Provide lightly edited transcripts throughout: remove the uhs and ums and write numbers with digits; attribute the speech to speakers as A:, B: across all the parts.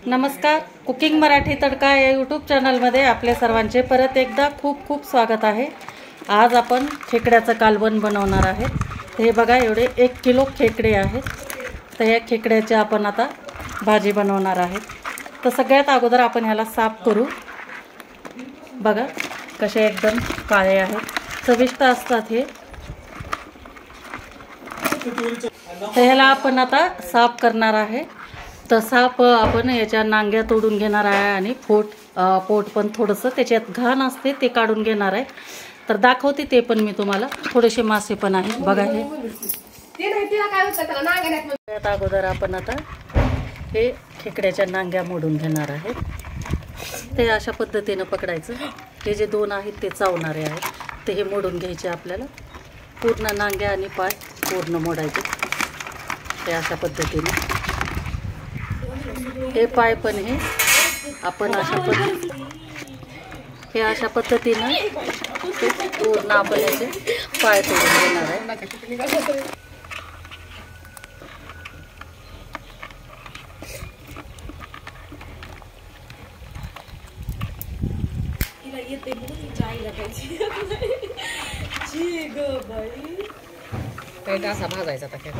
A: नमस्कार, कुकिंग मराठी तडका या यूट्यूब चॅनलमध्ये आपले सर्वांचे परत एकदा खूप खूप स्वागत आहे। आज आपण खेकड्याचं कालवण बनवणार आहे। हे बघा, एवढे 1 किलो खेकडे आहेत। तर या खेकड्याची आपण आता भाजी बनवणार आहे। तर सगळ्यात अगोदर आपण ह्याला साफ करू। बघा कसे एकदम काळे आहेत, चविष्ट असतात हे। तर ह्याला आपण आता साफ करणार आहे। तर साफ आपण याच्या नांग्या तोडून घेणार आहे आणि पोट पण थोडंसं त्याच्यात घाण असते ते काढून घेणार आहे। तर दाखवते ते पण मी तुम्हाला। थोडेसे मासे पण आहेत बघा हे। त्यात अगोदर आपण आता हे खेकड्याच्या नांग्या मोडून घेणार आहे। ते अशा पद्धतीने पकडायचं। हे जे दोन आहेत ते चावणारे आहेत, ते हे मोडून घ्यायचे आपल्याला। पूर्ण नांग्या आणि पाय पूर्ण मोडायचे ते अशा पद्धतीने। हे पाय पण हे आपण अशा पद्धतीने पूर्ण आपण याचे पाय तोडून घेणार आहे।
B: काय असा भाजायचा आता काय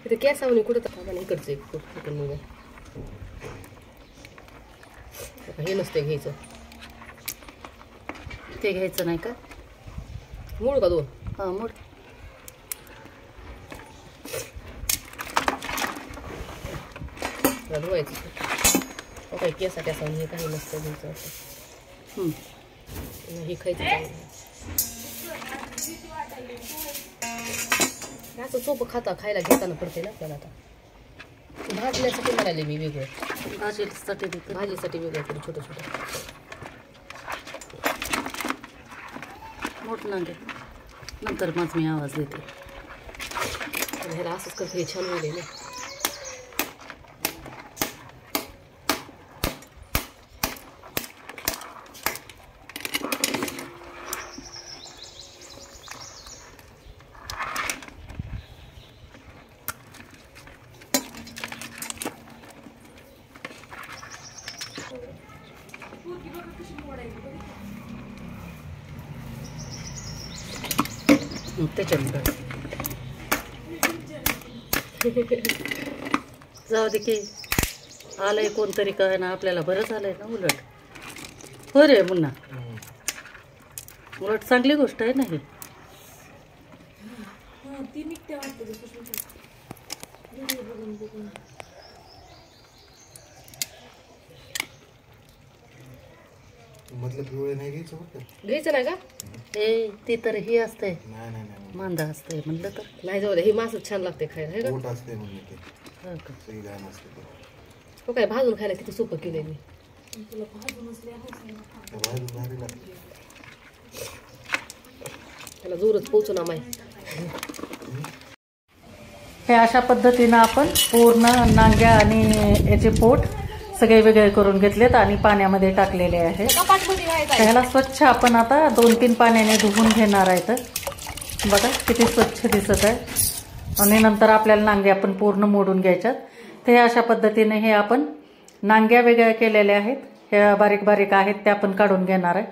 B: तिथे केसावणी कुठं तर इकडचं एक फुटून निघा। हे नसते घ्यायचं,
A: ते घ्यायचं नाही का?
B: मूळ का दोन?
A: हां मूळ।
B: धुवायचं काय केसा केसावणी हे काही नसतं घ्यायचं। हे खायचं असं सोपं खायला घेताना पडते ना आपल्याला। आता भाजण्यासाठी म्हणाले मी वेगळं, भाजीसाठी वेगळं करू छोटं छोटं
A: मोठ नांगे। नंतर मग मी आवाज देते।
B: ह्याला असंच करते, हे छान होईल ना।
A: त्याच्यानंतर जाऊ दे की आलंय कोणतरी काय ना, आपल्याला बरं झालंय ना उलट। हो रे मुन्ना, उलट चांगली गोष्ट आहे ना ही।
B: घ्यायचं नाही का?
A: हे ते तर हे असतंय, मांदा असतंय म्हणलं तर
B: नाही। जाऊ दे, ही मासच छान लागते खायला। हो काय भाजून खायला किती सोपं केलंय मी। त्याला जोरच पोचू ना माय।
A: हे अशा पद्धतीनं आपण पूर्ण नांग्या आणि याचे पोट सगळे वेगळे करून घेतलेत आणि पाण्यामध्ये टाकलेले आहेत। ह्याला स्वच्छ आपण आता 2-3 पाण्याने धुवून घेणार आहेत। बघा किती स्वच्छ दिसत आहे। आणि नंतर आपल्याला नांग्या आपण पूर्ण मोडून घ्यायच्यात। ते अशा पद्धतीने हे आपण नांग्या वेगळ्या केलेल्या आहेत, ह्या बारीक बारीक आहेत त्या आपण काढून घेणार आहे।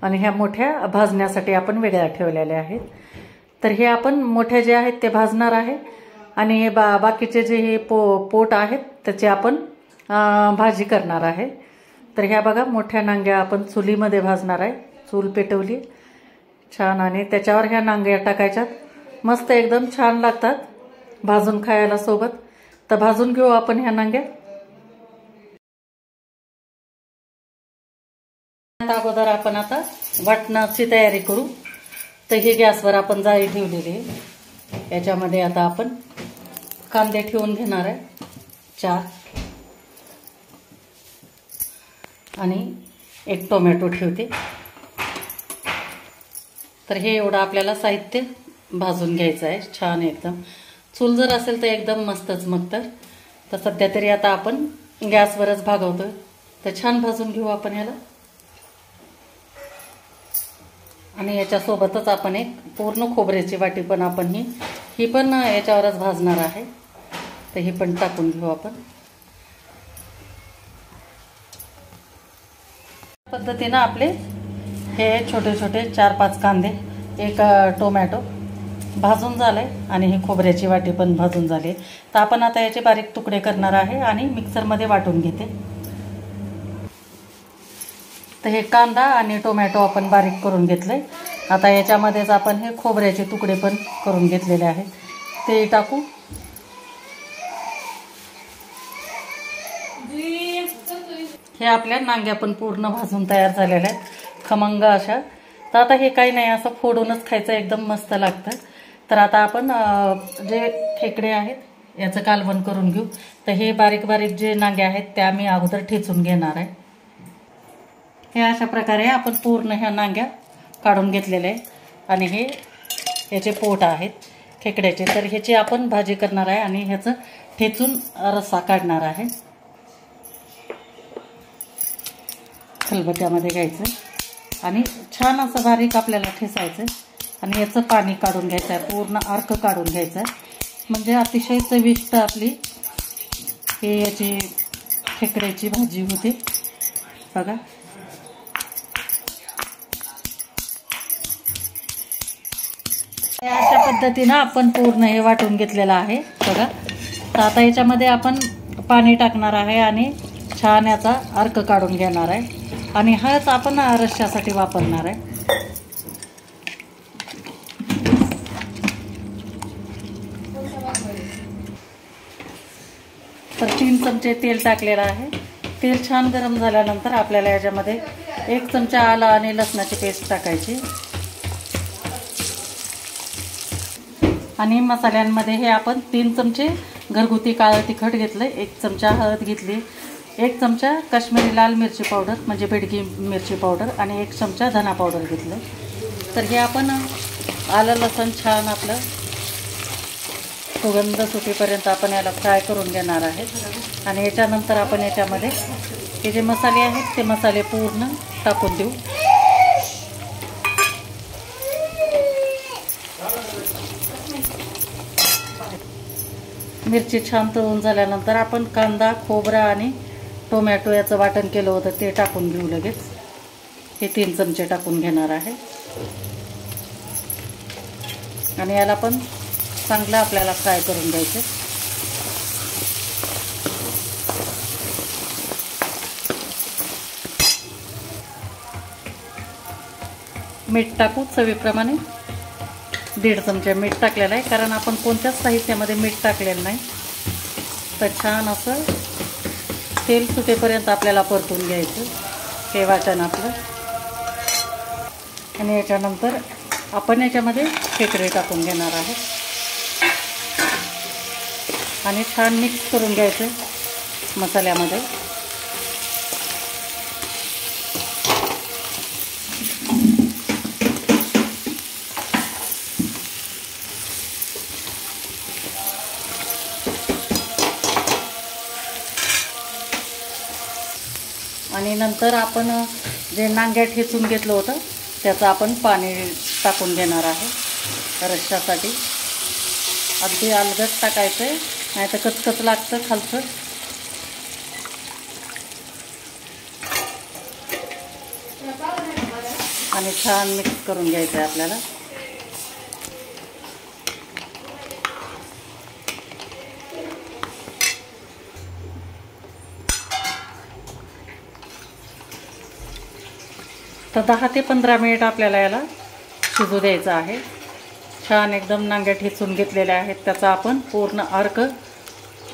A: आणि ह्या मोठ्या भाजण्यासाठी आपण वेगळ्या ठेवलेल्या आहेत। तर हे आपण मोठे जे आहेत ते भाजणार आहे आणि हे बाकीचे जे हे पोट आहेत त्याचे आपण भाजी करणार आहे। तर ह्या बघा मोठ्या नांग्या आपण चुलीमध्ये भाजणार आहे। चूल पेटवली छान आणि त्याच्यावर ह्या नांग्या टाकायच्यात। मस्त एकदम छान लागतात भाजून खायला सोबत। तर भाजून घेऊ आपण ह्या नांग्या। अगोदर आपण आता वाटणाची तयारी करू। तर ही गॅसवर आपण जाळी ठेवलेली आहे। याच्यामध्ये आता आपण कांदे ठेवून घेणार आहे 4 आणि 1 टोमॅटो ठेवते। तर हे एवढं आपल्याला साहित्य भाजून घ्यायचं आहे छान एकदम। चूल जर असेल तर एकदम मस्तच। मग तर सध्या तरी आता आपण गॅसवरच भागवतोय। तर छान भाजून घेऊ आपण ह्याला। आणि याच्यासोबतच आपण एक पूर्ण खोबऱ्याची वाटी पण आपण ही पण याच्यावरच भाजणार आहे। तर ही पण टाकून घेऊ आपण। पद्धतीनं आपले हे छोटे छोटे 4-5 कांदे, एक टोमॅटो भाजून झाले आणि ही खोबऱ्याची वाटी पण भाजून झाली. तर आपण आता याचे बारीक तुकडे करणार आहे आणि मिक्सरमध्ये वाटून घेते. तर हे कांदा आणि टोमॅटो आपण बारीक करून घेतले. आता याच्यामध्येच आपण हे खोबऱ्याचे तुकडे पण करून घेतलेले आहेत ते टाकू. हे आपल्या नांग्या पण पूर्ण भाजून तयार झालेल्या आहेत खमंग अशा. तर आता हे काही नाही, असं फोडूनच खायचं, एकदम मस्त लागतं. तर आता आपण जे खेकडे आहेत याचं कालवण करून घेऊ. तर हे बारीक बारीक जे नांगे आहेत त्या मी अगोदर ठेचून घेणार आहे. हे अशा प्रकारे आपण पूर्ण ह्या नांग्या काढून घेतलेले आहे आणि हे याचे पोट आहेत खेकड्याचे. तर ह्याची आपण भाजी करणार आहे आणि ह्याचं ठेचून रस्सा काढणार आहे. खलबत्त्यामध्ये घ्यायचं आणि छान असं बारीक आपल्याला ठेचायचं आणि याचं पाणी काढून घ्यायचं आहे, पूर्ण अर्क काढून घ्यायचं आहे. म्हणजे अतिशय चविष्ट आपली हे याची खेकड्याची भाजी होते बघा. अशा पद्धतीनं आपण पूर्ण हे वाटून घेतलेलं आहे बघा. तर आता याच्यामध्ये आपण पाणी टाकणार आहे आणि छान याचा अर्क काढून घेणार आहे आणि हाच आपण रश्श्यासाठी वापरणार आहे. तर 3 चमचे तेल टाकलेलं आहे. तेल छान गरम झाल्यानंतर आपल्याला याच्यामध्ये 1 चमचा आलं आणि लसणाची पेस्ट टाकायची आणि मसाल्यांमध्ये हे आपण 3 चमचे घरगुती काळं तिखट घेतलं, 1 चमचा हळद घेतली, 1 चमचा काश्मीरी लाल मिरची पावडर म्हणजे बेडगी मिरची पावडर आणि 1 चमचा धना पावडर घेतलं. तर हे आपण आलं लसूण छान आपलं सुगंध सुटेपर्यंत आपण याला फ्राय करून घेणार आहे आणि याच्यानंतर आपण याच्यामध्ये हे जे मसाले आहेत ते मसाले पूर्ण टाकून देऊ. मिरची छान तळून झाल्यानंतर आपण कांदा, खोबरा आणि टोमॅटो याचं वाटण केलं होतं ते टाकून घेऊ लगेच. हे 3 चमचे टाकून घेणार आहे आणि याला पण चांगलं आपल्याला फ्राय करून घ्यायचं. मीठ टाकू चवीप्रमाणे. 1.5 चमचे मीठ टाकलेलं आहे कारण आपण कोणत्याच साहित्यामध्ये मीठ टाकलेलं नाही. तर छान असं तेल सुटेपर्यंत आपल्याला परतून घ्यायचं हे वाटण आपलं. आणि याच्यानंतर आपण याच्यामध्ये खेकडे टाकून घेणार आहोत आणि छान मिक्स करून घ्यायचं मसाल्यामध्ये. आणि नंतर आपण जे नांग्या ठेचून घेतलं होतं त्याचं आपण पाणी टाकून घेणार आहे रश्श्यासाठी. अगदी अलगद टाकायचं आहे, नाही तर कचकच लागतं खालचं. आणि छान मिक्स करून घ्यायचं आहे आपल्याला. तर 10 ते 15 मिनिट आपल्याला याला शिजू द्यायचं आहे. छान एकदम नांग्या ठेचून घेतलेल्या आहेत, त्याचा आपण पूर्ण अर्क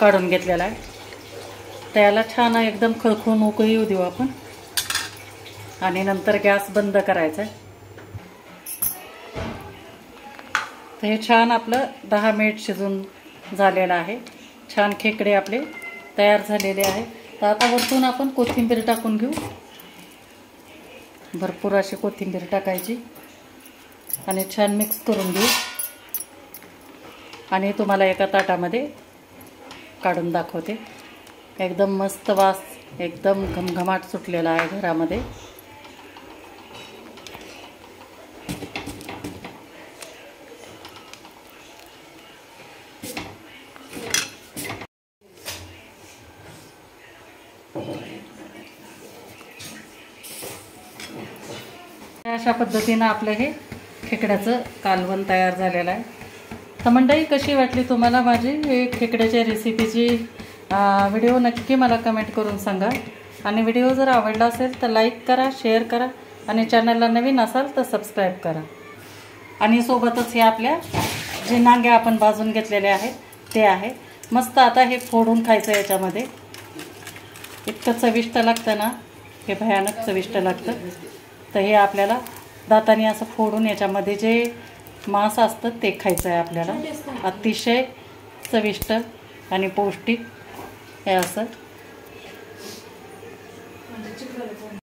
A: काढून घेतलेला आहे. त्याला छान एकदम खळखळून उकळी येऊ देऊ आपण आणि नंतर गॅस बंद करायचा आहे. तर हे छान आपलं 10 मिनिट शिजून झालेलं आहे. छान खेकडे आपले तयार झालेले आहे. तर आता वरतून आपण कोथिंबीर टाकून घेऊ. भरपूर अशी कोथिंबीर टाकायची आणि छान मिक्स करून घेऊ आणि तुम्हाला एका ताटामध्ये काढून दाखवते. एकदम मस्त वास, एकदम घमघमाट सुटलेला आहे घरामध्ये. अशा पद्धतीनं आपलं हे खेकड्याचं कालवण तयार झालेलं आहे. तर मंडळी, कशी वाटली तुम्हाला माझी हे खेकड्याच्या रेसिपीची व्हिडिओ नक्की मला कमेंट करून सांगा. आणि व्हिडिओ जर आवडला असेल तर लाईक करा, शेअर करा आणि चॅनलला नवीन असाल तर सबस्क्राईब करा. आणि सोबतच हे आपल्या जे नांग्या आपण भाजून घेतलेले आहेत ते आहे. मस्त आता हे फोडून खायचं याच्यामध्ये. इतकं चविष्ट लागतं ना, हे भयानक चविष्ट लागतं. तर हे आपल्याला दाताने असं फोडून याच्यामध्ये जे मांस असतं ते खायचं आहे आपल्याला. अतिशय चविष्ट आणि पौष्टिक हे असं